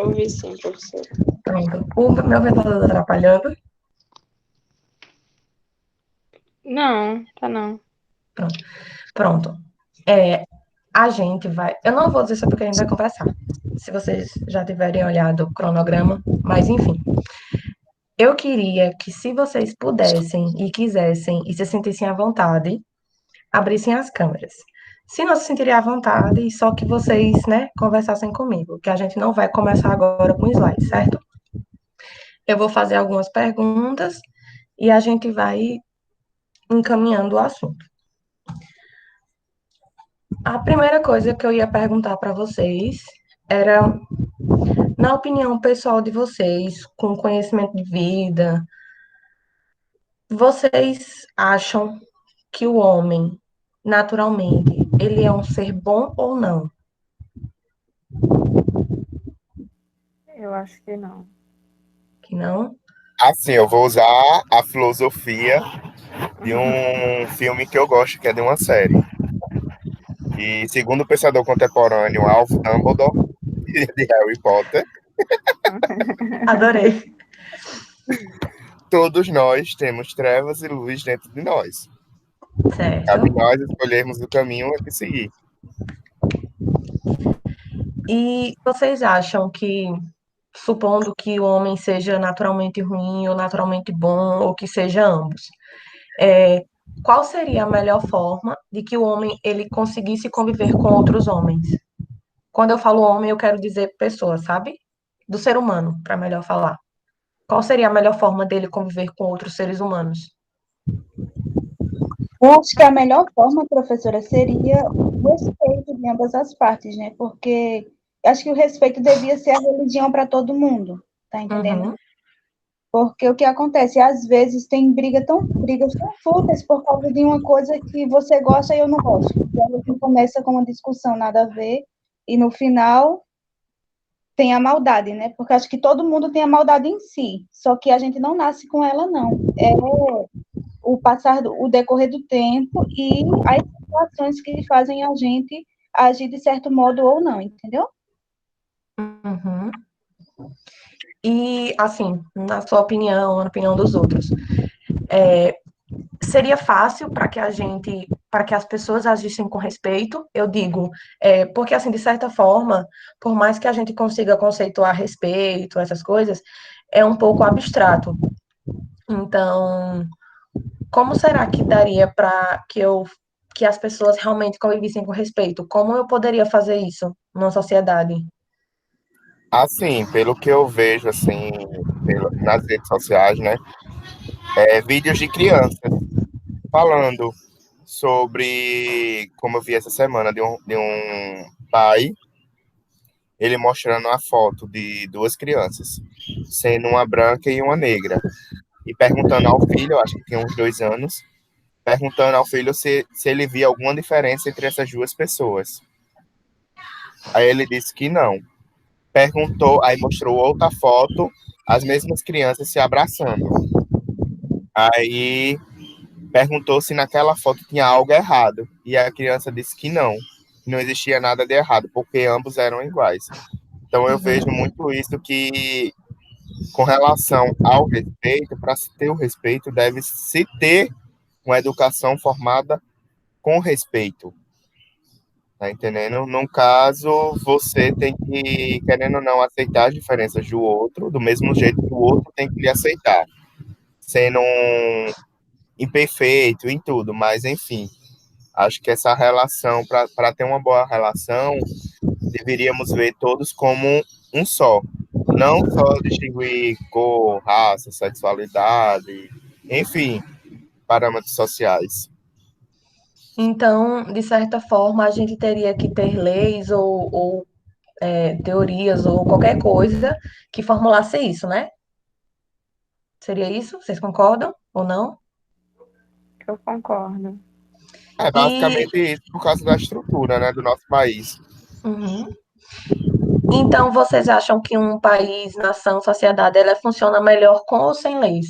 para ouvir sim, professor. Pronto. O meu ventilador tá atrapalhando. Não, tá não. Pronto. Pronto. É, a gente vai. Eu não vou dizer sobre o que a gente vai conversar. Se vocês já tiverem olhado o cronograma, mas enfim. Eu queria que, se vocês pudessem e quisessem e se sentissem à vontade, abrissem as câmeras. Se não se sentirem à vontade, só que vocês, né, conversassem comigo, que a gente não vai começar agora com slides, certo? Eu vou fazer algumas perguntas e a gente vai encaminhando o assunto. A primeira coisa que eu ia perguntar para vocês era, na opinião pessoal de vocês, com conhecimento de vida, vocês acham que o homem, naturalmente, ele é um ser bom ou não? Eu acho que não. Que não? Assim, eu vou usar a filosofia de um filme que eu gosto, que é de uma série. E segundo o pensador contemporâneo Alf Dumbledore, de Harry Potter, Adorei. todos nós temos trevas e luz dentro de nós. Certo. Cabe nós escolhermos o caminho a que seguir. E vocês acham que, supondo que o homem seja naturalmente ruim ou naturalmente bom, ou que seja ambos, é, qual seria a melhor forma de que o homem ele conseguisse conviver com outros homens? Quando eu falo homem, eu quero dizer pessoa, sabe? Do ser humano, para melhor falar. Qual seria a melhor forma dele conviver com outros seres humanos? Eu acho que a melhor forma, professora, seria o respeito de ambas as partes, né? Porque acho que o respeito devia ser a religião para todo mundo, tá entendendo? Uhum, Porque o que acontece, às vezes tem brigas tão fúteis por causa de uma coisa que você gosta e eu não gosto. E aí começa com uma discussão nada a ver, e no final tem a maldade, né? Porque acho que todo mundo tem a maldade em si, só que a gente não nasce com ela, não. É o decorrer do tempo e as situações que fazem a gente agir de certo modo ou não, entendeu? uhum. E, assim, na sua opinião, na opinião dos outros, seria fácil para que as pessoas agissem com respeito? Eu digo, porque, assim, de certa forma, por mais que a gente consiga conceituar respeito, essas coisas, é um pouco abstrato. Então, como será que daria para que as pessoas realmente convivessem com respeito? Como eu poderia fazer isso numa sociedade? Assim, pelo que eu vejo, assim, nas redes sociais, né? Vídeos de crianças falando sobre, como eu vi essa semana, de um pai, ele mostrando a foto de duas crianças, sendo uma branca e uma negra, e perguntando ao filho, eu acho que tinha uns 2 anos, perguntando ao filho se ele via alguma diferença entre essas duas pessoas. Aí ele disse que não. Perguntou, aí mostrou outra foto, as mesmas crianças se abraçando. Aí perguntou se naquela foto tinha algo errado. E a criança disse que não existia nada de errado, porque ambos eram iguais. Então eu vejo muito isso que, com relação ao respeito, para se ter o respeito, deve-se ter uma educação formada com respeito. Tá entendendo? Num caso, você tem que, querendo ou não, aceitar as diferenças do outro, do mesmo jeito que o outro tem que lhe aceitar. Sendo um imperfeito em tudo, mas enfim, acho que essa relação, para ter uma boa relação, deveríamos ver todos como um só. Não só distinguir cor, raça, sexualidade, enfim, parâmetros sociais. Então, de certa forma, a gente teria que ter leis ou teorias ou qualquer coisa que formulasse isso, né? Seria isso? Vocês concordam ou não? Eu concordo. É E, basicamente isso por causa da estrutura, né, do nosso país. uhum. Então, vocês acham que um país, nação, sociedade, ela funciona melhor com ou sem leis?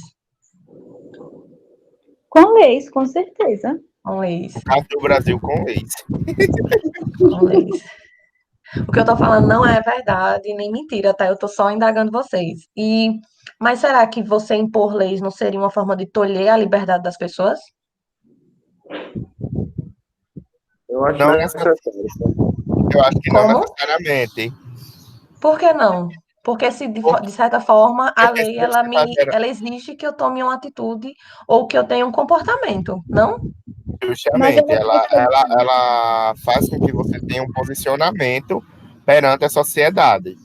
Com leis, com certeza. Com leis, No caso do Brasil, com leis. com leis. O que eu tô falando não é verdade nem mentira, tá? Eu tô só indagando vocês. Mas será que você impor leis não seria uma forma de tolher a liberdade das pessoas? Eu acho Não necessário. Eu acho que não Como? necessariamente. Por que não? Porque se Porque, de certa forma a porque lei se você está ela exige que eu tome uma atitude ou que eu tenha um comportamento, não? Mas justamente, ela pode ela faz com que você tenha um posicionamento perante a sociedade,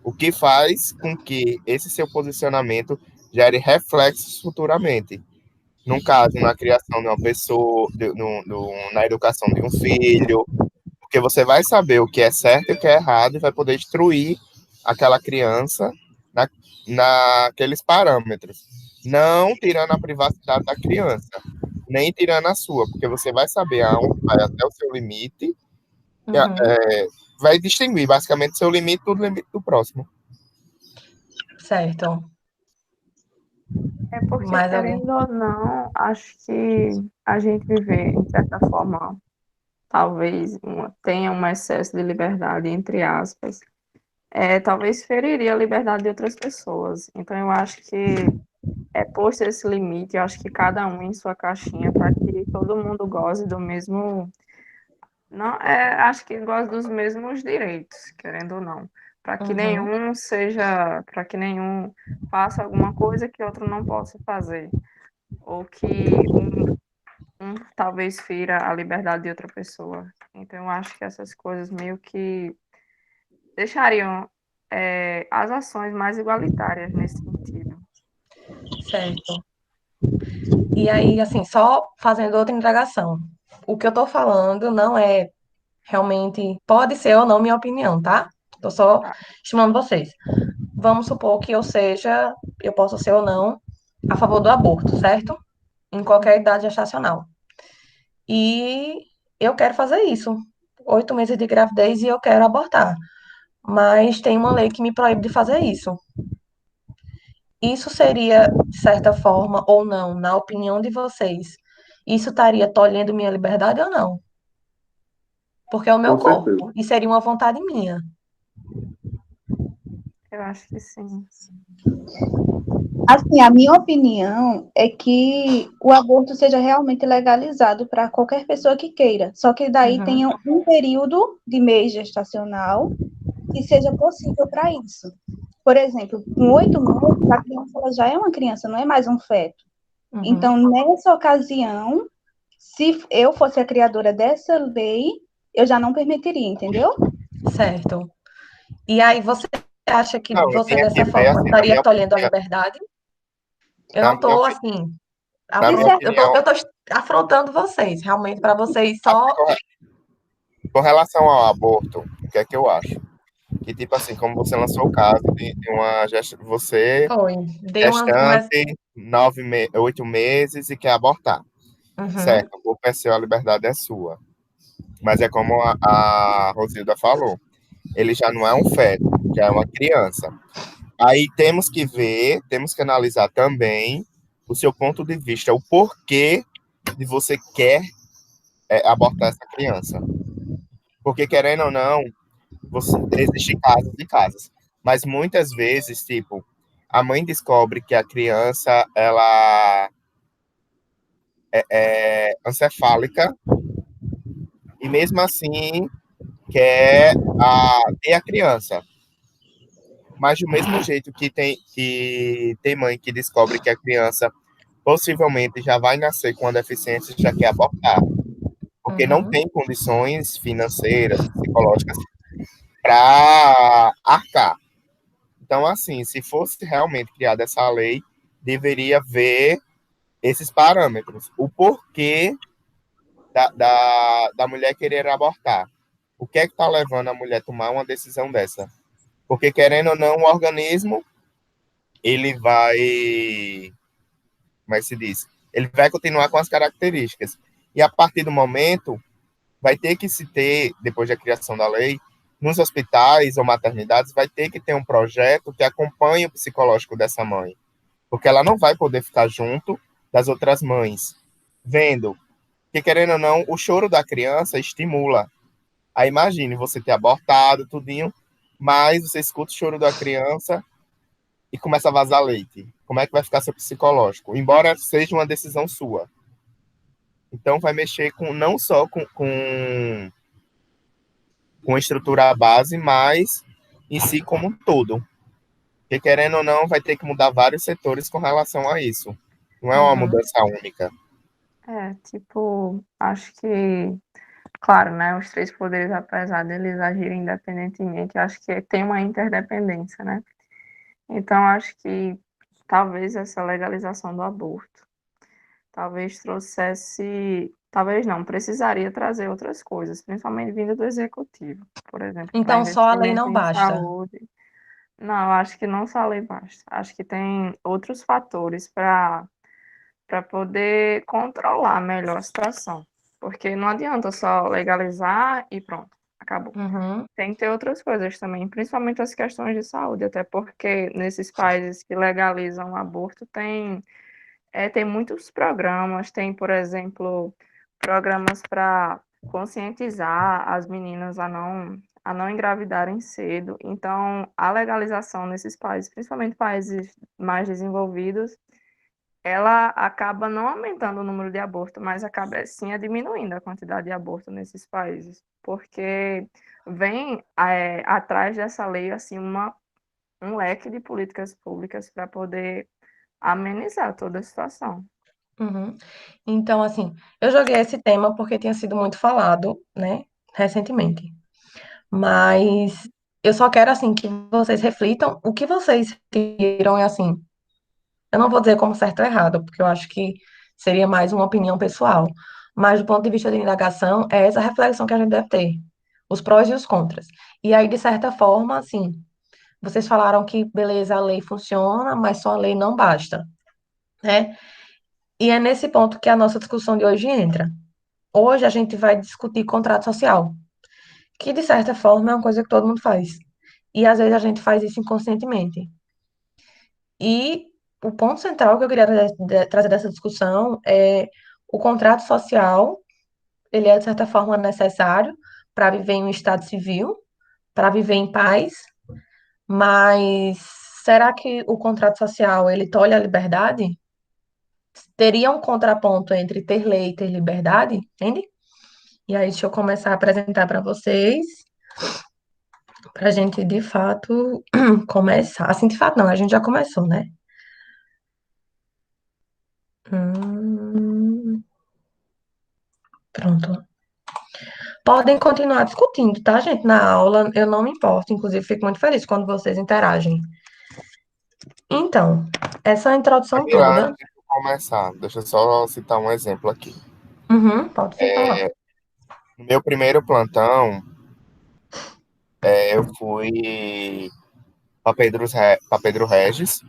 o que faz com que esse seu posicionamento gere reflexos futuramente. No caso, na criação de uma pessoa, na educação de um filho, porque você vai saber o que é certo e o que é errado e vai poder instruir aquela criança na, naqueles parâmetros. Não tirando a privacidade da criança, nem tirando a sua, porque você vai saber aonde vai até o seu limite, Uhum, vai distinguir basicamente seu limite do limite do próximo. certo. É porque, Mais alguém? querendo ou não, acho que a gente viver, em certa forma, talvez tenha um excesso de liberdade, entre aspas, talvez feriria a liberdade de outras pessoas. Então, eu acho que é posto esse limite, eu acho que cada um em sua caixinha, para que todo mundo goze do mesmo. Não, acho que goze dos mesmos direitos, querendo ou não. Uhum, Para que nenhum faça alguma coisa que outro não possa fazer. Ou que um talvez fira a liberdade de outra pessoa. Então, eu acho que essas coisas meio que deixariam as ações mais igualitárias nesse sentido. certo. E aí, assim, só fazendo outra indagação. O que eu tô falando não é realmente, pode ser ou não minha opinião, tá? Tô só Tá. estimando vocês. Vamos supor que eu possa ser ou não a favor do aborto, certo? Em qualquer idade gestacional. E eu quero fazer isso. 8 meses de gravidez e eu quero abortar. Mas tem uma lei que me proíbe de fazer isso. Isso seria, de certa forma, ou não, na opinião de vocês, isso estaria tolhendo minha liberdade ou não? Porque é o meu Com certeza. corpo e seria uma vontade minha. Eu acho que sim. Assim, a minha opinião é que o aborto seja realmente legalizado para qualquer pessoa que queira, só que daí Uhum, tenha um período de mês gestacional que seja possível para isso. Por exemplo, com 8 meses, a criança ela já é uma criança, não é mais um feto. uhum, Então, nessa ocasião, se eu fosse a criadora dessa lei, eu já não permitiria, entendeu? certo. E aí, você acha que Não, eu você, tenho que dessa ver, forma, assim, na estaria minha tolhendo a opinião, liberdade? Eu na não minha, estou, opi- assim, na De minha certa opinião, eu tô afrontando vocês, realmente, para vocês assim, só. com relação ao aborto, o que é que eu acho? Que, tipo assim, como você lançou o caso de você, Foi. Dei uma. gestante, 8 meses e quer abortar. Uhum, Certo, o corpo é seu, a liberdade é sua. Mas é como a Rosilda falou, ele já não é um feto, já é uma criança. Aí temos que analisar também o seu ponto de vista, o porquê de você quer abortar essa criança. Porque, querendo ou não, existe casos e casos. Mas muitas vezes, tipo, a mãe descobre que a criança, ela é encefálica e mesmo assim quer ter a criança. Mas do mesmo jeito que tem mãe que descobre que a criança possivelmente já vai nascer com uma deficiência e já quer abortar, porque não uhum, tem condições financeiras, psicológicas para arcar. Então, assim, se fosse realmente criada essa lei, deveria ver esses parâmetros. O porquê da mulher querer abortar. O que é que está levando a mulher a tomar uma decisão dessa? Porque, querendo ou não, o organismo, ele vai, como é que se diz? Ele vai continuar com as características. E a partir do momento, vai ter que se ter, depois da criação da lei, nos hospitais ou maternidades, vai ter que ter um projeto que acompanhe o psicológico dessa mãe. Porque ela não vai poder ficar junto das outras mães, vendo. Porque, querendo ou não, o choro da criança estimula Aí imagine você ter abortado, tudinho, mas você escuta o choro da criança e começa a vazar leite. Como é que vai ficar seu psicológico? Embora seja uma decisão sua. Então vai mexer com não só com a estrutura base, mas em si como um todo. Porque querendo ou não, vai ter que mudar vários setores com relação a isso. Não é uma Uhum. mudança única. Tipo, acho que, claro, né, os três poderes, apesar deles agirem independentemente, acho que tem uma interdependência, né? Então, acho que talvez essa legalização do aborto, talvez trouxesse, talvez não, precisaria trazer outras coisas, principalmente vinda do executivo, por exemplo, para Então, só a lei investimento não em basta. saúde. Não, eu acho que não só a lei basta. Acho que tem outros fatores para poder controlar melhor a situação. Porque não adianta só legalizar e pronto, acabou. Uhum. Tem que ter outras coisas também, principalmente as questões de saúde, até porque nesses países que legalizam o aborto tem muitos programas, tem, por exemplo, programas para conscientizar as meninas a não engravidarem cedo. Então, a legalização nesses países, principalmente países mais desenvolvidos, ela acaba não aumentando o número de abortos, mas acaba sim diminuindo a quantidade de aborto nesses países, porque vem atrás dessa lei assim um leque de políticas públicas para poder amenizar toda a situação. Uhum. Então, assim, eu joguei esse tema porque tinha sido muito falado, né, recentemente. Mas eu só quero, assim, que vocês reflitam o que vocês viram é assim. Eu não vou dizer como certo ou errado, porque eu acho que seria mais uma opinião pessoal. Mas, do ponto de vista de indagação, é essa reflexão que a gente deve ter. Os prós e os contras. E aí, de certa forma, assim, vocês falaram que, beleza, a lei funciona, mas só a lei não basta, né? E é nesse ponto que a nossa discussão de hoje entra. Hoje a gente vai discutir contrato social, que de certa forma é uma coisa que todo mundo faz. E às vezes a gente faz isso inconscientemente. E o ponto central que eu queria trazer dessa discussão é o contrato social, ele é de certa forma necessário para viver em um estado civil, para viver em paz, mas será que o contrato social ele tolhe a liberdade? Teria um contraponto entre ter lei e ter liberdade, entende? E aí, deixa eu começar a apresentar para vocês, para a gente de fato começar. Assim, de fato, não, a gente já começou, né? Hum, pronto. Podem continuar discutindo, tá, gente? Na aula, eu não me importo. Inclusive, fico muito feliz quando vocês interagem. Então, essa introdução Camila, toda. antes de começar, deixa eu só citar um exemplo aqui. Uhum, pode se falar. No meu primeiro plantão, eu fui para Pedro Regis,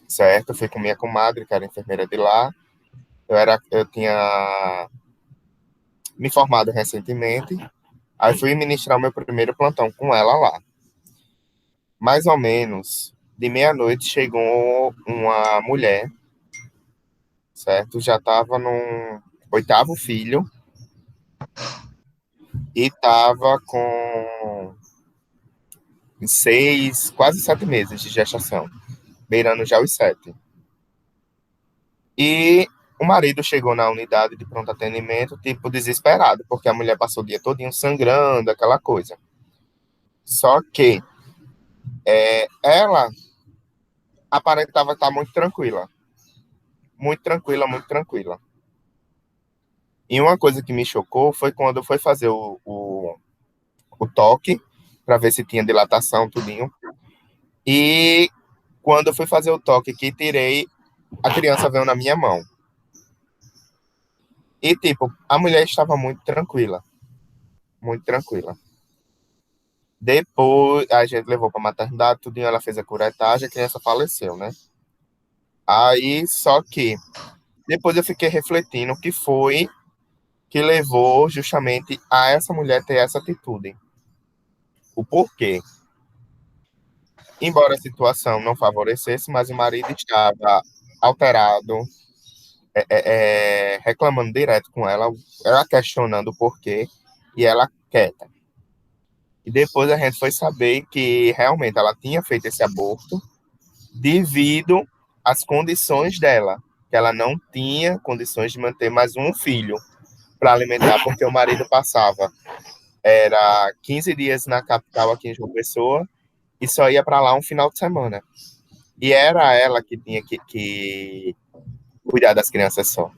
certo? Eu fui com minha comadre, que era enfermeira de lá. Eu tinha me formado recentemente. Aí fui ministrar o meu primeiro plantão com ela lá. Mais ou menos de meia-noite chegou uma mulher, certo? Já estava no oitavo filho e estava com 6, quase 7 meses de gestação, beirando já os 7. E o marido chegou na unidade de pronto atendimento, tipo, desesperado, porque a mulher passou o dia todinho sangrando, aquela coisa. Só que ela aparentava estar muito tranquila. Muito tranquila, muito tranquila. E uma coisa que me chocou foi quando foi fazer o toque, para ver se tinha dilatação, tudinho. E quando eu fui fazer o toque que tirei, a criança veio na minha mão. E, tipo, a mulher estava muito tranquila. Muito tranquila. Depois, a gente levou para maternidade, tudinho, ela fez a curetagem, a criança faleceu, né? Aí, só que, depois eu fiquei refletindo o que foi que levou justamente a essa mulher ter essa atitude. O porquê. Embora a situação não favorecesse, mas o marido estava alterado, reclamando direto com ela questionando o porquê, e ela quieta. E depois a gente foi saber que realmente ela tinha feito esse aborto devido às condições dela, que ela não tinha condições de manter mais um filho para alimentar, porque o marido passava, era 15 dias na capital aqui em João Pessoa, e só ia para lá um final de semana. E era ela que tinha que cuidar das crianças só.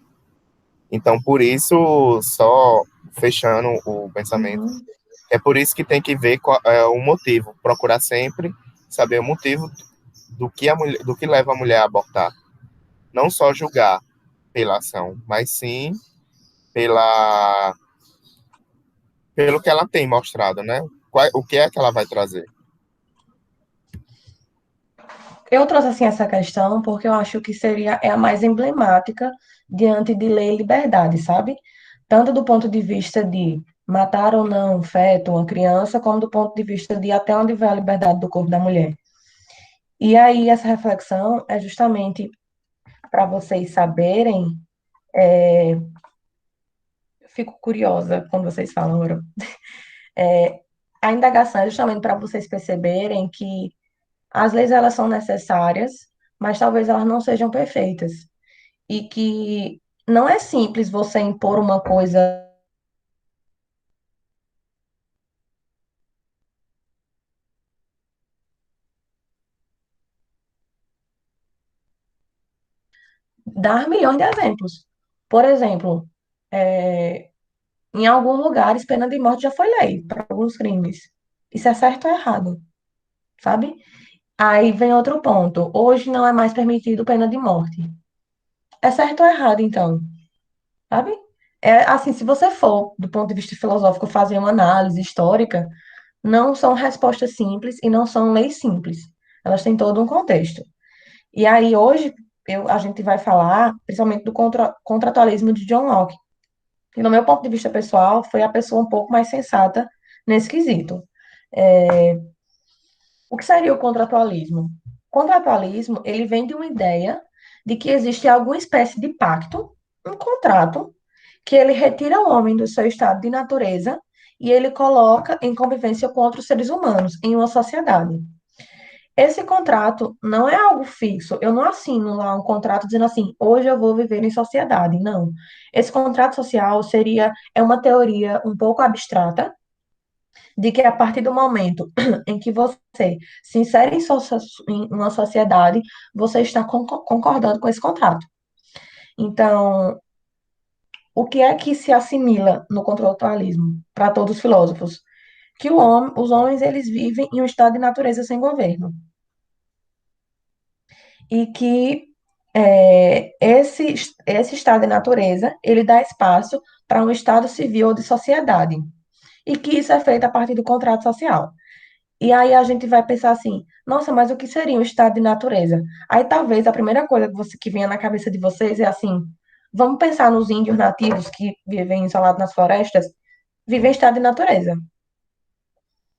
Então, por isso, só fechando o pensamento, é por isso que tem que ver qual é o motivo, procurar sempre saber o motivo do que leva a mulher a abortar. Não só julgar pela ação, mas sim pela, pelo que ela tem mostrado, né? O que é que ela vai trazer? Eu trouxe assim essa questão porque eu acho que seria a mais emblemática diante de lei e liberdade, sabe? Tanto do ponto de vista de matar ou não um feto, uma criança, como do ponto de vista de até onde vai a liberdade do corpo da mulher. E aí essa reflexão é justamente para vocês saberem, fico curiosa quando vocês falam, Aurora. A indagação é justamente para vocês perceberem que as leis elas são necessárias, mas talvez elas não sejam perfeitas. E que não é simples você impor uma coisa, dar milhões de exemplos. Por exemplo, é, em alguns lugares, pena de morte já foi lei para alguns crimes. Isso é certo ou errado, sabe? Aí vem outro ponto. Hoje não é mais permitido pena de morte. É certo ou errado, então? Sabe? É assim, se você for, do ponto de vista filosófico, fazer uma análise histórica, não são respostas simples e não são leis simples. Elas têm todo um contexto. E aí, hoje, a gente vai falar principalmente do contratualismo de John Locke, que, no meu ponto de vista pessoal, foi a pessoa um pouco mais sensata nesse quesito. É, o que seria o contratualismo? O contratualismo, ele vem de uma ideia de que existe alguma espécie de pacto, um contrato, que ele retira o homem do seu estado de natureza e ele coloca em convivência com outros seres humanos, em uma sociedade. Esse contrato não é algo fixo. Eu não assino lá um contrato dizendo assim, hoje eu vou viver em sociedade. Não. Esse contrato social é uma teoria um pouco abstrata, de que a partir do momento em que você se insere em uma sociedade, você está concordando com esse contrato. Então, o que é que se assimila no contratualismo para todos os filósofos? Que os homens eles vivem em um estado de natureza sem governo. E que esse estado de natureza, ele dá espaço para um estado civil ou de sociedade. E que isso é feito a partir do contrato social. E aí a gente vai pensar assim, nossa, mas o que seria um estado de natureza? Aí talvez a primeira coisa que venha na cabeça de vocês é assim, vamos pensar nos índios nativos que vivem isolados nas florestas, vivem em estado de natureza.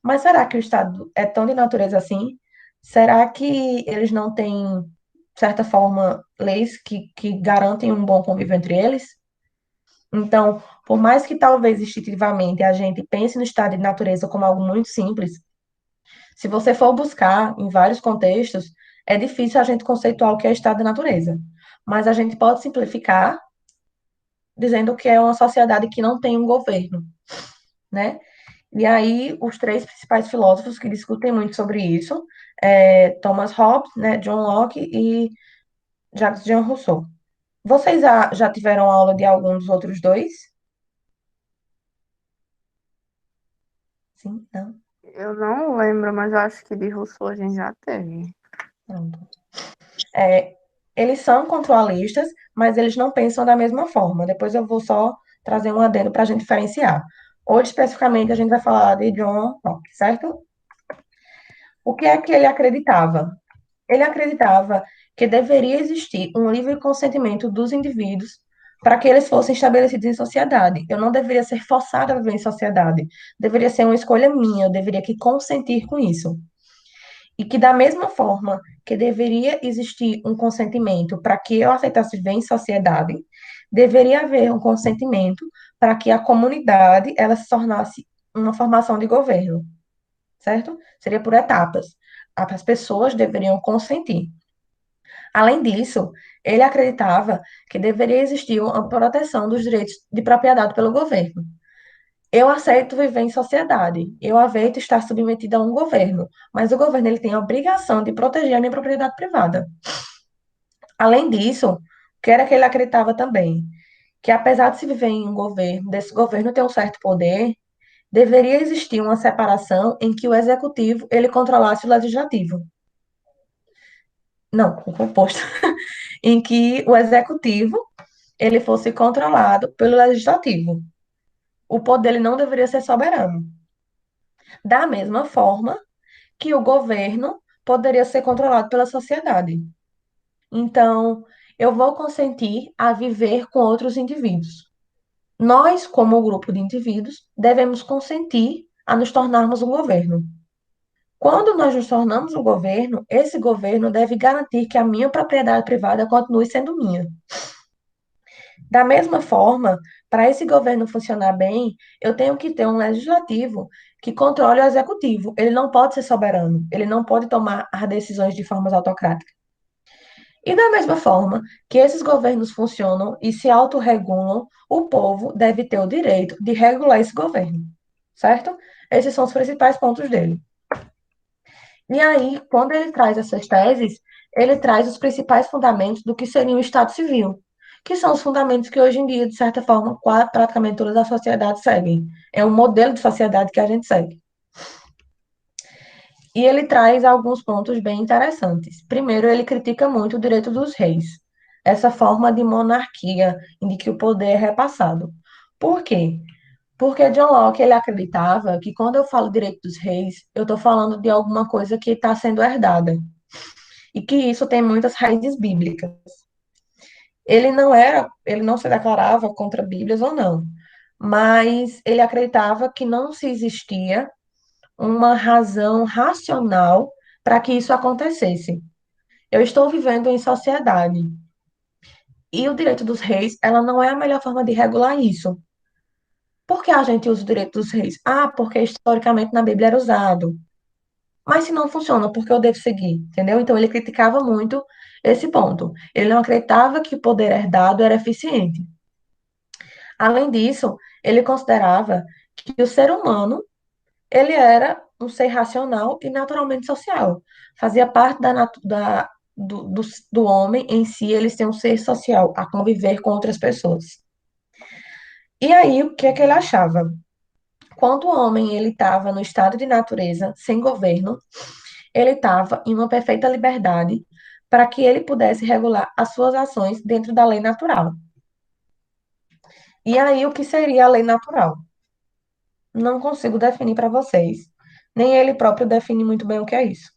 Mas será que o estado é tão de natureza assim? Será que eles não têm, de certa forma, leis que garantem um bom convívio entre eles? Então, por mais que talvez instintivamente a gente pense no estado de natureza como algo muito simples, se você for buscar em vários contextos, é difícil a gente conceituar o que é estado de natureza. Mas a gente pode simplificar dizendo que é uma sociedade que não tem um governo, né? E aí, os três principais filósofos que discutem muito sobre isso é Thomas Hobbes, né, John Locke e Jacques Jean Rousseau. Vocês já tiveram aula de algum dos outros dois? Sim? Não? Eu não lembro, mas eu acho que de Rousseau a gente já teve. Pronto. Eles são contratualistas, mas eles não pensam da mesma forma. Depois eu vou só trazer um adendo para a gente diferenciar. Hoje, especificamente, a gente vai falar de John Locke, certo? O que é que ele acreditava? Ele acreditava que deveria existir um livre consentimento dos indivíduos para que eles fossem estabelecidos em sociedade. Eu não deveria ser forçada a viver em sociedade. Deveria ser uma escolha minha, eu deveria que consentir com isso. E que, da mesma forma que deveria existir um consentimento para que eu aceitasse viver em sociedade, deveria haver um consentimento para que a comunidade ela se tornasse uma formação de governo, certo? Seria por etapas. As pessoas deveriam consentir. Além disso, ele acreditava que deveria existir uma proteção dos direitos de propriedade pelo governo. Eu aceito viver em sociedade, eu aceito estar submetida a um governo, mas o governo ele tem a obrigação de proteger a minha propriedade privada. Além disso, o que era que ele acreditava também? Que apesar de se viver em um governo, desse governo ter um certo poder, deveria existir uma separação em que o executivo ele controlasse o legislativo. Não, o composto. Em que o executivo ele fosse controlado pelo legislativo. O poder ele não deveria ser soberano. Da mesma forma que o governo poderia ser controlado pela sociedade. Então, eu vou consentir a viver com outros indivíduos. Nós, como grupo de indivíduos, devemos consentir a nos tornarmos um governo. Quando nós nos tornamos um governo, esse governo deve garantir que a minha propriedade privada continue sendo minha. Da mesma forma, para esse governo funcionar bem, eu tenho que ter um legislativo que controle o executivo. Ele não pode ser soberano, ele não pode tomar as decisões de forma autocrática. E da mesma forma que esses governos funcionam e se autorregulam, o povo deve ter o direito de regular esse governo, certo? Esses são os principais pontos dele. E aí, quando ele traz essas teses, ele traz os principais fundamentos do que seria o Estado civil, que são os fundamentos que hoje em dia, de certa forma, praticamente todas as sociedades seguem. É um modelo de sociedade que a gente segue. E ele traz alguns pontos bem interessantes. Primeiro, ele critica muito o direito dos reis, essa forma de monarquia em que o poder é repassado. Por quê? Porque John Locke ele acreditava que quando eu falo direito dos reis, eu estou falando de alguma coisa que está sendo herdada e que isso tem muitas raízes bíblicas. Ele não se declarava contra Bíblias ou não, mas ele acreditava que não se existia uma razão racional para que isso acontecesse. Eu estou vivendo em sociedade e o direito dos reis, ela não é a melhor forma de regular isso. Por que a gente usa o direito dos reis? Ah, porque historicamente na Bíblia era usado. Mas se não funciona, por que eu devo seguir? Entendeu? Então ele criticava muito esse ponto. Ele não acreditava que o poder herdado era eficiente. Além disso, ele considerava que o ser humano, ele era um ser racional e naturalmente social. Fazia parte do homem em si, ele ser um ser social, a conviver com outras pessoas. E aí, o que é que ele achava? Quando o homem ele estava no estado de natureza, sem governo, ele estava em uma perfeita liberdade para que ele pudesse regular as suas ações dentro da lei natural. E aí, o que seria a lei natural? Não consigo definir para vocês. Nem ele próprio define muito bem o que é isso.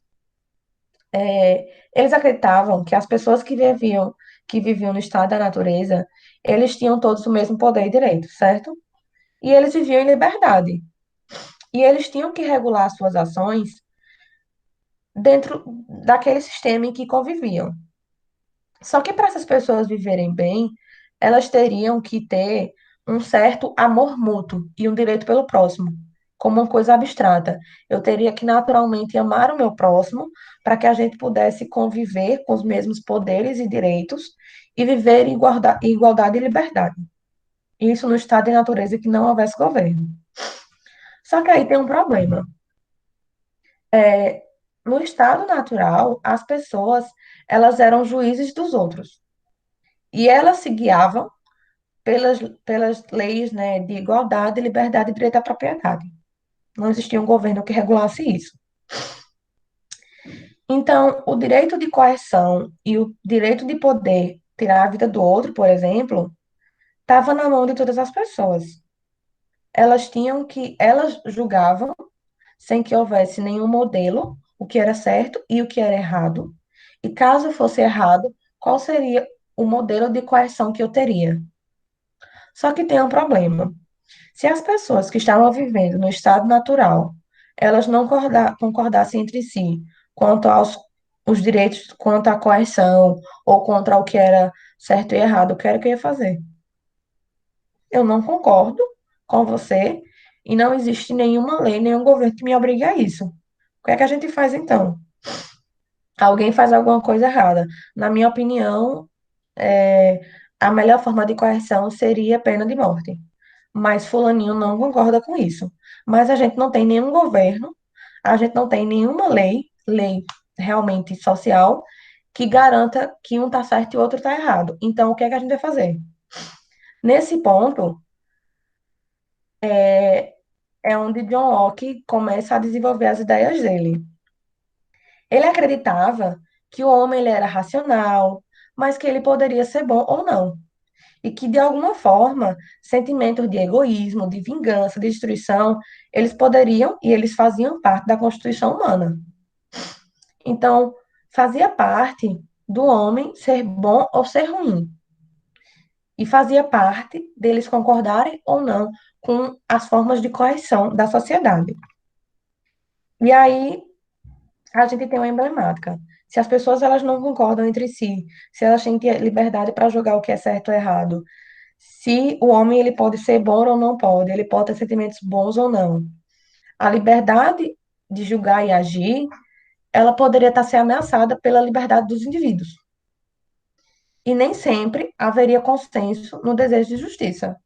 Eles acreditavam que as pessoas que viviam no estado da natureza, eles tinham todos o mesmo poder e direito, certo? E eles viviam em liberdade. E eles tinham que regular as suas ações dentro daquele sistema em que conviviam. Só que para essas pessoas viverem bem, elas teriam que ter um certo amor mútuo e um direito pelo próximo, como uma coisa abstrata. Eu teria que naturalmente amar o meu próximo para que a gente pudesse conviver com os mesmos poderes e direitos e viver em igualdade e liberdade. Isso no estado de natureza que não houvesse governo. Só que aí tem um problema. No estado natural, as pessoas, elas eram juízes dos outros. E elas se guiavam pelas leis, né, de igualdade, liberdade e direito à propriedade. Não existia um governo que regulasse isso. Então, o direito de coerção e o direito de poder tirar a vida do outro, por exemplo, estava na mão de todas as pessoas. Elas julgavam sem que houvesse nenhum modelo, o que era certo e o que era errado. E caso fosse errado, qual seria o modelo de coerção que eu teria? Só que tem um problema. Se as pessoas que estavam vivendo no estado natural, elas não concordassem entre si quanto aos os direitos, quanto à coerção, ou contra o que era certo e errado, o que era que eu ia fazer? Eu não concordo com você, e não existe nenhuma lei, nenhum governo que me obrigue a isso. O que é que a gente faz então? Alguém faz alguma coisa errada. Na minha opinião, é, a melhor forma de coerção seria pena de morte. Mas fulaninho não concorda com isso. Mas a gente não tem nenhum governo, a gente não tem nenhuma lei realmente social, que garanta que um está certo e o outro está errado. Então, o que é que a gente vai fazer? Nesse ponto, é onde John Locke começa a desenvolver as ideias dele. Ele acreditava que o homem ele era racional, mas que ele poderia ser bom ou não. E que, de alguma forma, sentimentos de egoísmo, de vingança, de destruição, eles poderiam e eles faziam parte da constituição humana. Então, fazia parte do homem ser bom ou ser ruim. E fazia parte deles concordarem ou não com as formas de coerção da sociedade. E aí, a gente tem uma emblemática. Se as pessoas elas não concordam entre si, se elas têm liberdade para julgar o que é certo ou errado, se o homem ele pode ser bom ou não pode, ele pode ter sentimentos bons ou não. A liberdade de julgar e agir, ela poderia estar ser ameaçada pela liberdade dos indivíduos. E nem sempre haveria consenso no desejo de justiça.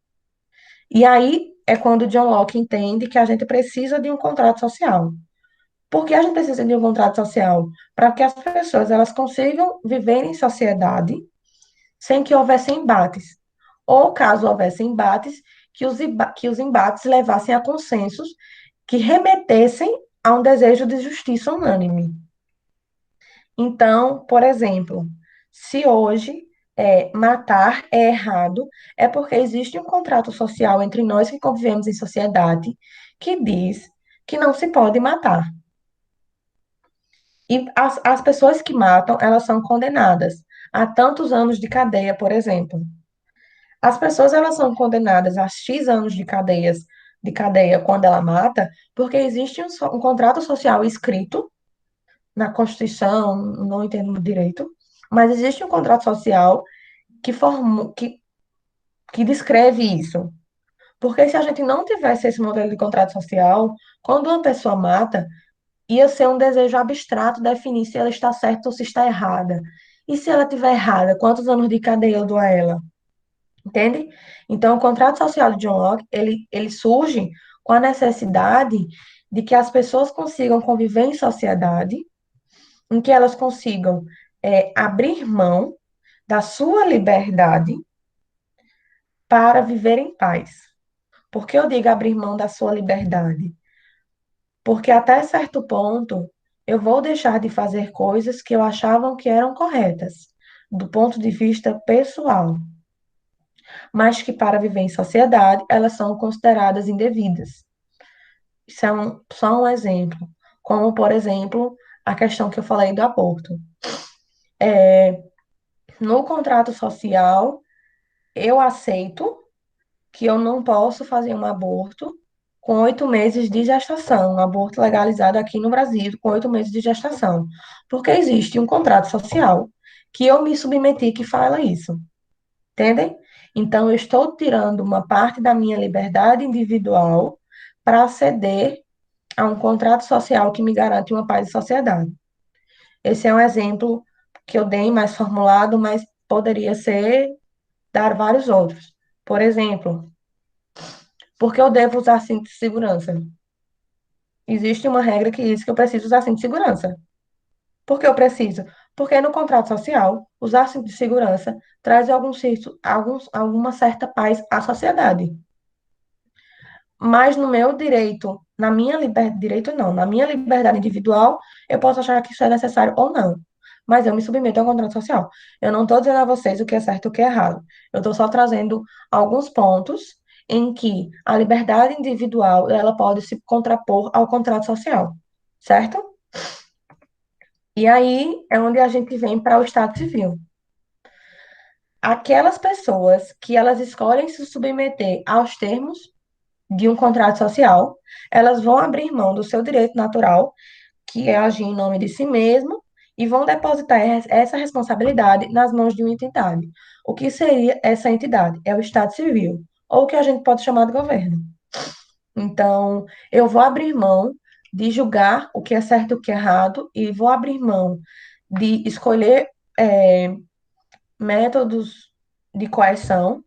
E aí é quando John Locke entende que a gente precisa de um contrato social. Por que a gente precisa de um contrato social? Para que as pessoas elas consigam viver em sociedade sem que houvesse embates. Ou, caso houvesse embates, que os embates levassem a consensos que remetessem a um desejo de justiça unânime. Então, por exemplo, se hoje matar é errado, é porque existe um contrato social entre nós que convivemos em sociedade que diz que não se pode matar. E as pessoas que matam, elas são condenadas a tantos anos de cadeia, por exemplo. As pessoas elas são condenadas a X anos de cadeia quando ela mata, porque existe um contrato social escrito na Constituição, não entendo direito, mas existe um contrato social que descreve isso. Porque se a gente não tivesse esse modelo de contrato social, quando uma pessoa mata, ia ser um desejo abstrato definir se ela está certa ou se está errada. E se ela estiver errada, quantos anos de cadeia eu dou a ela? Entende? Então, o contrato social de John Locke, ele surge com a necessidade de que as pessoas consigam conviver em sociedade, em que elas consigam abrir mão da sua liberdade para viver em paz. Por que eu digo abrir mão da sua liberdade? Porque até certo ponto eu vou deixar de fazer coisas que eu achava que eram corretas, do ponto de vista pessoal, mas que para viver em sociedade elas são consideradas indevidas. Isso é só um exemplo, como por exemplo a questão que eu falei do aborto. No contrato social, eu aceito que eu não posso fazer um aborto com 8 meses de gestação, um aborto legalizado aqui no Brasil com 8 meses de gestação, porque existe um contrato social que eu me submeti que fala isso, entendem? Então, eu estou tirando uma parte da minha liberdade individual para ceder a um contrato social que me garante uma paz de sociedade. Esse é um exemplo que eu dei mais formulado, mas poderia ser dar vários outros. Por exemplo, por que eu devo usar cinto de segurança? Existe uma regra que diz que eu preciso usar cinto de segurança. Por que eu preciso? Porque no contrato social, usar cinto de segurança traz alguma certa paz à sociedade. Mas no meu direito, na minha liberdade, direito não, na minha liberdade individual, eu posso achar que isso é necessário ou não. Mas eu me submeto ao contrato social. Eu não estou dizendo a vocês o que é certo e o que é errado. Eu estou só trazendo alguns pontos em que a liberdade individual ela pode se contrapor ao contrato social, certo? E aí é onde a gente vem para o Estado Civil. Aquelas pessoas que elas escolhem se submeter aos termos de um contrato social, elas vão abrir mão do seu direito natural, que é agir em nome de si mesmo, e vão depositar essa responsabilidade nas mãos de uma entidade. O que seria essa entidade? É o Estado Civil, ou o que a gente pode chamar de governo. Então, eu vou abrir mão de julgar o que é certo e o que é errado, e vou abrir mão de escolher métodos de coerção,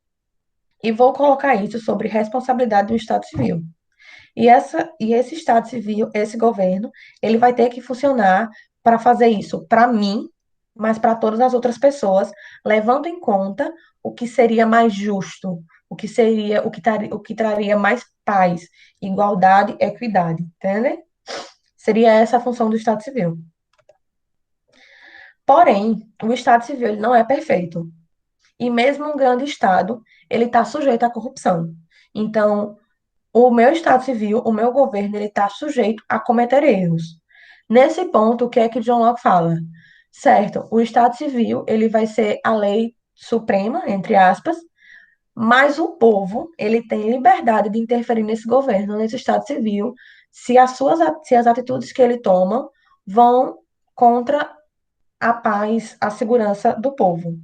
e vou colocar isso sobre responsabilidade do Estado Civil. E esse Estado Civil, esse governo, ele vai ter que funcionar para fazer isso para mim, mas para todas as outras pessoas, levando em conta o que seria mais justo, o que traria mais paz, igualdade, equidade, entende? Seria essa a função do Estado Civil. Porém, o Estado Civil ele não é perfeito. E mesmo um grande Estado, ele está sujeito à corrupção. Então, o meu Estado Civil, o meu governo, ele está sujeito a cometer erros. Nesse ponto, o que é que John Locke fala? Certo, o Estado Civil, ele vai ser a lei suprema, entre aspas, mas o povo, ele tem liberdade de interferir nesse governo, nesse Estado Civil, se as atitudes que ele toma vão contra a paz, a segurança do povo.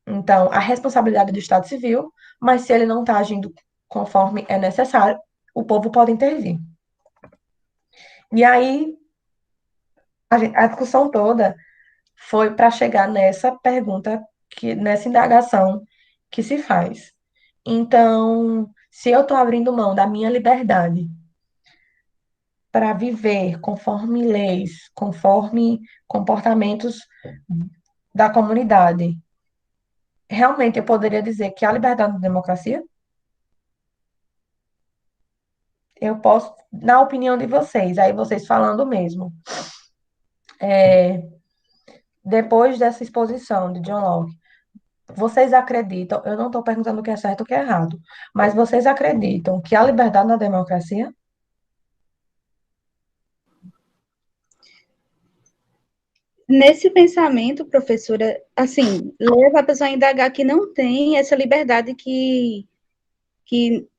Então, a responsabilidade do Estado Civil, mas se ele não está agindo conforme é necessário, o povo pode intervir. E aí, a discussão toda foi para chegar nessa pergunta, nessa indagação que se faz. Então, se eu estou abrindo mão da minha liberdade para viver conforme leis, conforme comportamentos da comunidade, realmente eu poderia dizer que há liberdade na democracia? Eu posso, na opinião de vocês, aí vocês falando mesmo, depois dessa exposição de John Locke, vocês acreditam, eu não estou perguntando o que é certo ou o que é errado, mas vocês acreditam que há liberdade na democracia? Nesse pensamento, professora, assim, leva a pessoa a indagar que não tem essa liberdade que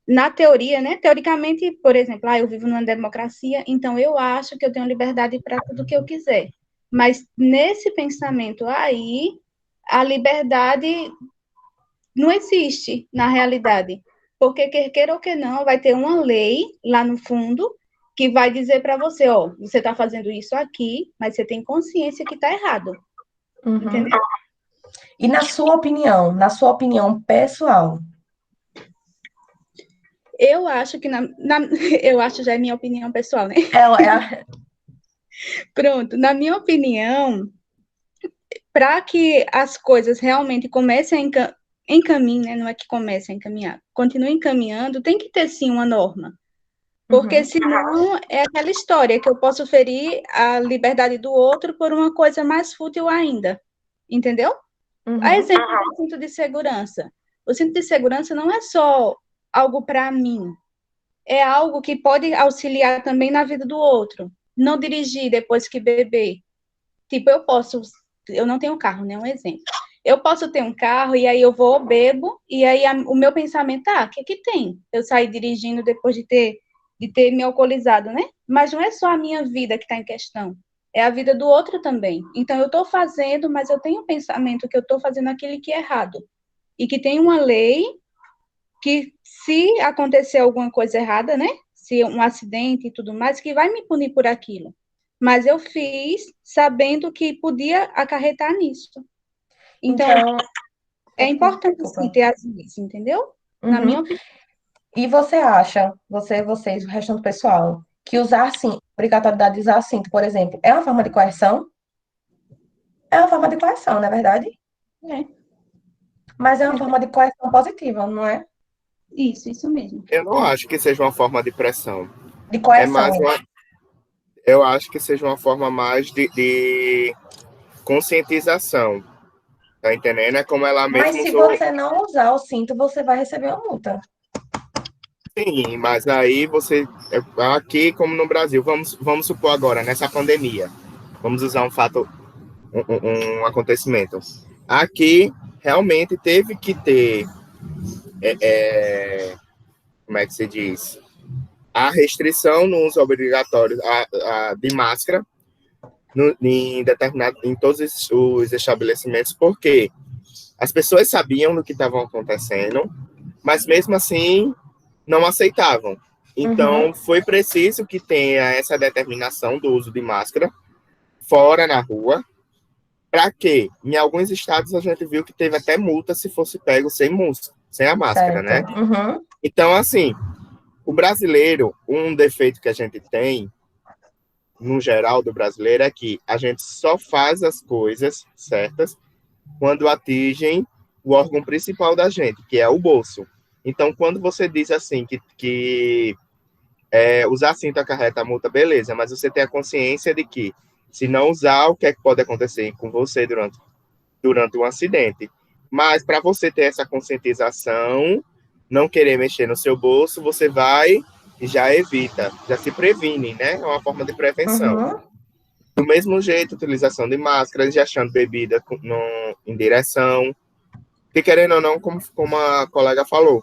na teoria, né? Teoricamente, por exemplo, eu vivo numa democracia, então eu acho que eu tenho liberdade para tudo que eu quiser. Mas nesse pensamento aí, a liberdade não existe na realidade. Porque, quer queira ou que não, vai ter uma lei lá no fundo que vai dizer para você, você está fazendo isso aqui, mas você tem consciência que está errado. Uhum. Entendeu? E na sua opinião pessoal? Eu acho que eu acho já é minha opinião pessoal, né? Pronto, na minha opinião, para que as coisas realmente comecem a encaminhar, né? Não é que comecem a encaminhar, continuem caminhando, tem que ter sim uma norma. Porque senão é aquela história que eu posso ferir a liberdade do outro por uma coisa mais fútil ainda. Entendeu? A exemplo do cinto de segurança. O cinto de segurança não é só algo para mim, é algo que pode auxiliar também na vida do outro. Não dirigir depois que beber. Tipo, eu não tenho carro, né? Um exemplo. Eu posso ter um carro e aí eu vou, bebo, e aí o meu pensamento, o que é que tem? Eu sair dirigindo depois de ter me alcoolizado, né? Mas não é só a minha vida que está em questão, é a vida do outro também. Então, eu estou fazendo, mas eu tenho o pensamento que eu estou fazendo aquilo que é errado. E que tem uma lei que, se acontecer alguma coisa errada, né? Se um acidente e tudo mais, que vai me punir por aquilo. Mas eu fiz sabendo que podia acarretar nisso. Então é importante sim, ter as leis, entendeu? Na minha opinião. E você acha, vocês, o restante do pessoal, que usar cinto, obrigatoriedade de usar cinto, por exemplo, é uma forma de coerção? É uma forma de coerção, não é verdade? É. Mas é uma forma de coerção positiva, não é? Isso mesmo. Eu não acho que seja uma forma de pressão. De coerção. Eu acho que seja uma forma mais de conscientização. Tá entendendo? É como ela mesma Mas se usou. você não usar o cinto, você vai receber uma multa. Sim, mas aí você. Aqui, como no Brasil, vamos supor agora, nessa pandemia. Vamos usar um acontecimento. Aqui, realmente, teve que ter. Como é que se diz? A restrição no uso obrigatório de máscara em todos os estabelecimentos, porque as pessoas sabiam do que estavam acontecendo, mas mesmo assim não aceitavam. Então, foi preciso que tenha essa determinação do uso de máscara fora na rua. Para quê? Em alguns estados a gente viu que teve até multa se fosse pego sem a máscara, Certo. né? Então, assim, o brasileiro, um defeito que a gente tem, no geral do brasileiro, é que a gente só faz as coisas certas quando atingem o órgão principal da gente, que é o bolso. Então, quando você diz assim que usar cinto acarreta a multa, beleza, mas você tem a consciência de que se não usar, o que é que pode acontecer com você durante um acidente? Mas para você ter essa conscientização, não querer mexer no seu bolso, você vai e já evita, já se previne, né? É uma forma de prevenção. Do mesmo jeito, utilização de máscaras, já achando bebida em direção. E querendo ou não, como a colega falou,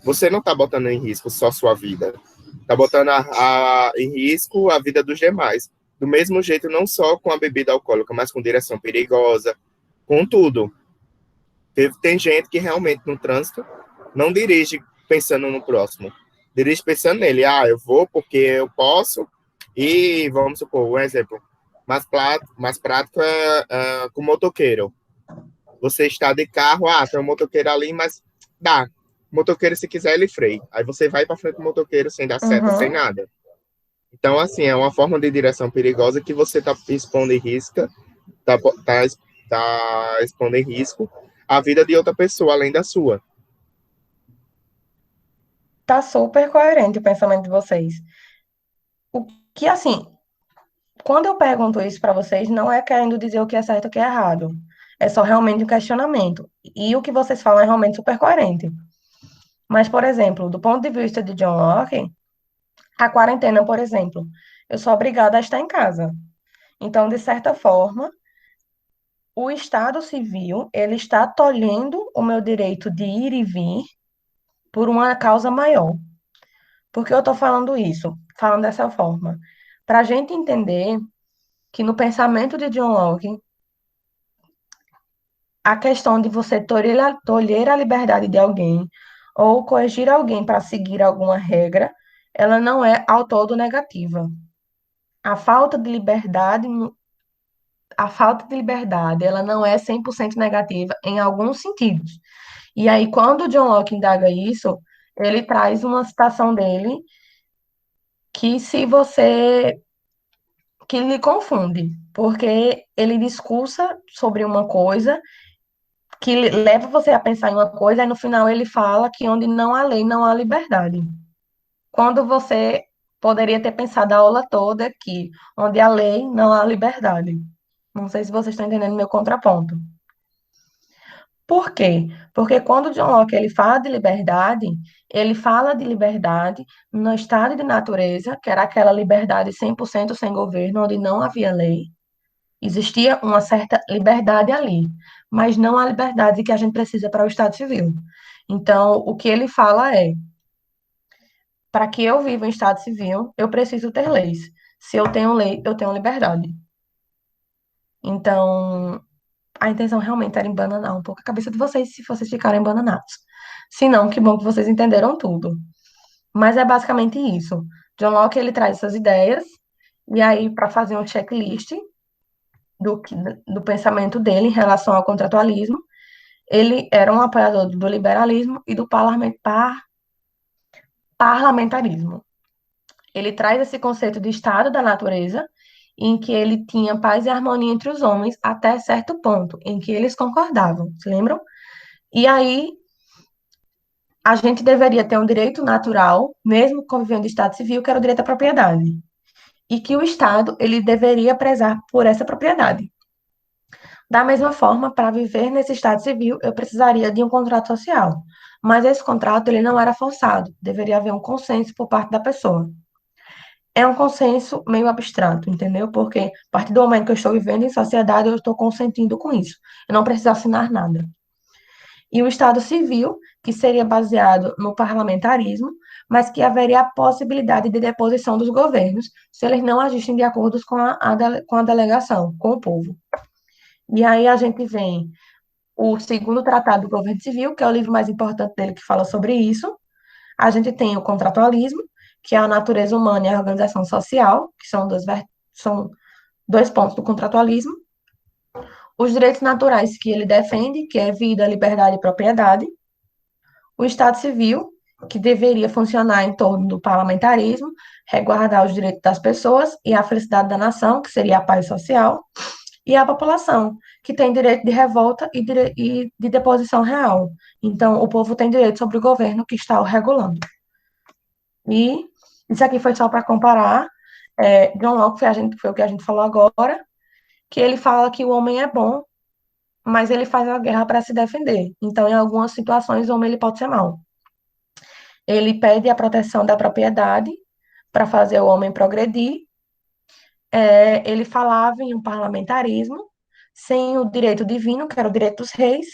você não está botando em risco só sua vida, está botando em risco a vida dos demais. Do mesmo jeito, não só com a bebida alcoólica, mas com direção perigosa, com tudo. Tem gente que realmente no trânsito não dirige pensando no próximo, dirige pensando nele. Eu vou porque eu posso e, vamos supor, um exemplo mais prático é com motoqueiro. Você está de carro, tem um motoqueiro ali, mas dá. O motoqueiro, se quiser, ele freia. Aí você vai para frente do motoqueiro sem dar seta, sem nada. Então, assim, é uma forma de direção perigosa que você está expondo em risco, tá expondo em risco a vida de outra pessoa, além da sua. Tá super coerente o pensamento de vocês. O que, assim, quando eu pergunto isso para vocês, não é querendo dizer o que é certo e o que é errado. É só realmente um questionamento. E o que vocês falam é realmente super coerente. Mas, por exemplo, do ponto de vista de John Locke, a quarentena, por exemplo, eu sou obrigada a estar em casa. Então, de certa forma, o Estado Civil, ele está tolhendo o meu direito de ir e vir por uma causa maior. Por que eu estou falando isso? Falando dessa forma. Para a gente entender que no pensamento de John Locke, a questão de você tolher a liberdade de alguém ou coagir alguém para seguir alguma regra, ela não é ao todo negativa. A falta de liberdade, a falta de liberdade, ela não é 100% negativa em alguns sentidos. E aí, quando o John Locke indaga isso, ele traz uma citação dele que se você que lhe confunde, porque ele discursa sobre uma coisa que leva você a pensar em uma coisa, e no final ele fala que onde não há lei, não há liberdade. Quando você poderia ter pensado a aula toda que onde há lei, não há liberdade. Não sei se vocês estão entendendo meu contraponto. Por quê? Porque quando John Locke ele fala de liberdade, ele fala de liberdade no estado de natureza, que era aquela liberdade 100% sem governo, onde não havia lei. Existia uma certa liberdade ali, mas não a liberdade que a gente precisa para o Estado Civil. Então, o que ele fala é: para que eu viva em Estado Civil, eu preciso ter leis. Se eu tenho lei, eu tenho liberdade. Então, a intenção realmente era embananar um pouco a cabeça de vocês, se vocês ficarem embanados. Se não, que bom que vocês entenderam tudo. Mas é basicamente isso. John Locke, ele traz essas ideias, e aí, para fazer um checklist do, do pensamento dele em relação ao contratualismo, ele era um apoiador do liberalismo e do parlamentarismo. Ele traz esse conceito de estado da natureza, em que ele tinha paz e harmonia entre os homens até certo ponto, em que eles concordavam, se lembram? E aí a gente deveria ter um direito natural, mesmo convivendo em estado civil, que era o direito à propriedade. E que o Estado, ele deveria prezar por essa propriedade. Da mesma forma, para viver nesse estado civil, eu precisaria de um contrato social. Mas esse contrato, ele não era forçado, deveria haver um consenso por parte da pessoa. É um consenso meio abstrato, entendeu? Porque a partir do momento que eu estou vivendo em sociedade, eu estou consentindo com isso. Eu não preciso assinar nada. E o Estado Civil, que seria baseado no parlamentarismo, mas que haveria a possibilidade de deposição dos governos, se eles não agissem de acordo com a delegação, com o povo. E aí a gente vem o segundo tratado do governo civil, que é o livro mais importante dele que fala sobre isso. A gente tem o contratualismo, que é a natureza humana e a organização social, que são dois pontos do contratualismo. Os direitos naturais que ele defende, que é vida, liberdade e propriedade. O Estado Civil, que deveria funcionar em torno do parlamentarismo, resguardar os direitos das pessoas e a felicidade da nação, que seria a paz social. E a população, que tem direito de revolta e de deposição real. Então, o povo tem direito sobre o governo que está o regulando. E isso aqui foi só para comparar. John Locke foi o que a gente falou agora, que ele fala que o homem é bom, mas ele faz a guerra para se defender. Então, em algumas situações, o homem ele pode ser mau. Ele pede a proteção da propriedade para fazer o homem progredir. Ele falava em um parlamentarismo sem o direito divino, que era o direito dos reis.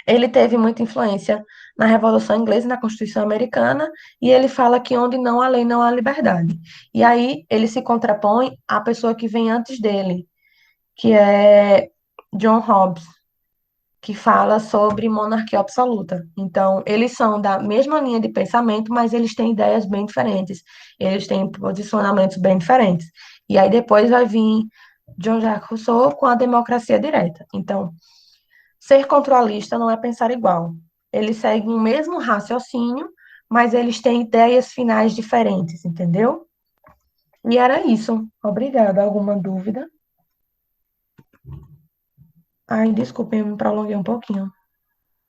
Ele teve muita influência na Revolução Inglesa e na Constituição Americana, e ele fala que onde não há lei, não há liberdade. E aí ele se contrapõe à pessoa que vem antes dele, que é John Hobbes, que fala sobre monarquia absoluta. Então, eles são da mesma linha de pensamento, mas eles têm ideias bem diferentes. Eles têm posicionamentos bem diferentes. E aí depois vai vir Jean-Jacques Rousseau com a democracia direta. Então, ser controlista não é pensar igual. Eles seguem o mesmo raciocínio, mas eles têm ideias finais diferentes, entendeu? E era isso. Obrigada. Alguma dúvida? Ai, desculpem, eu me prolonguei um pouquinho.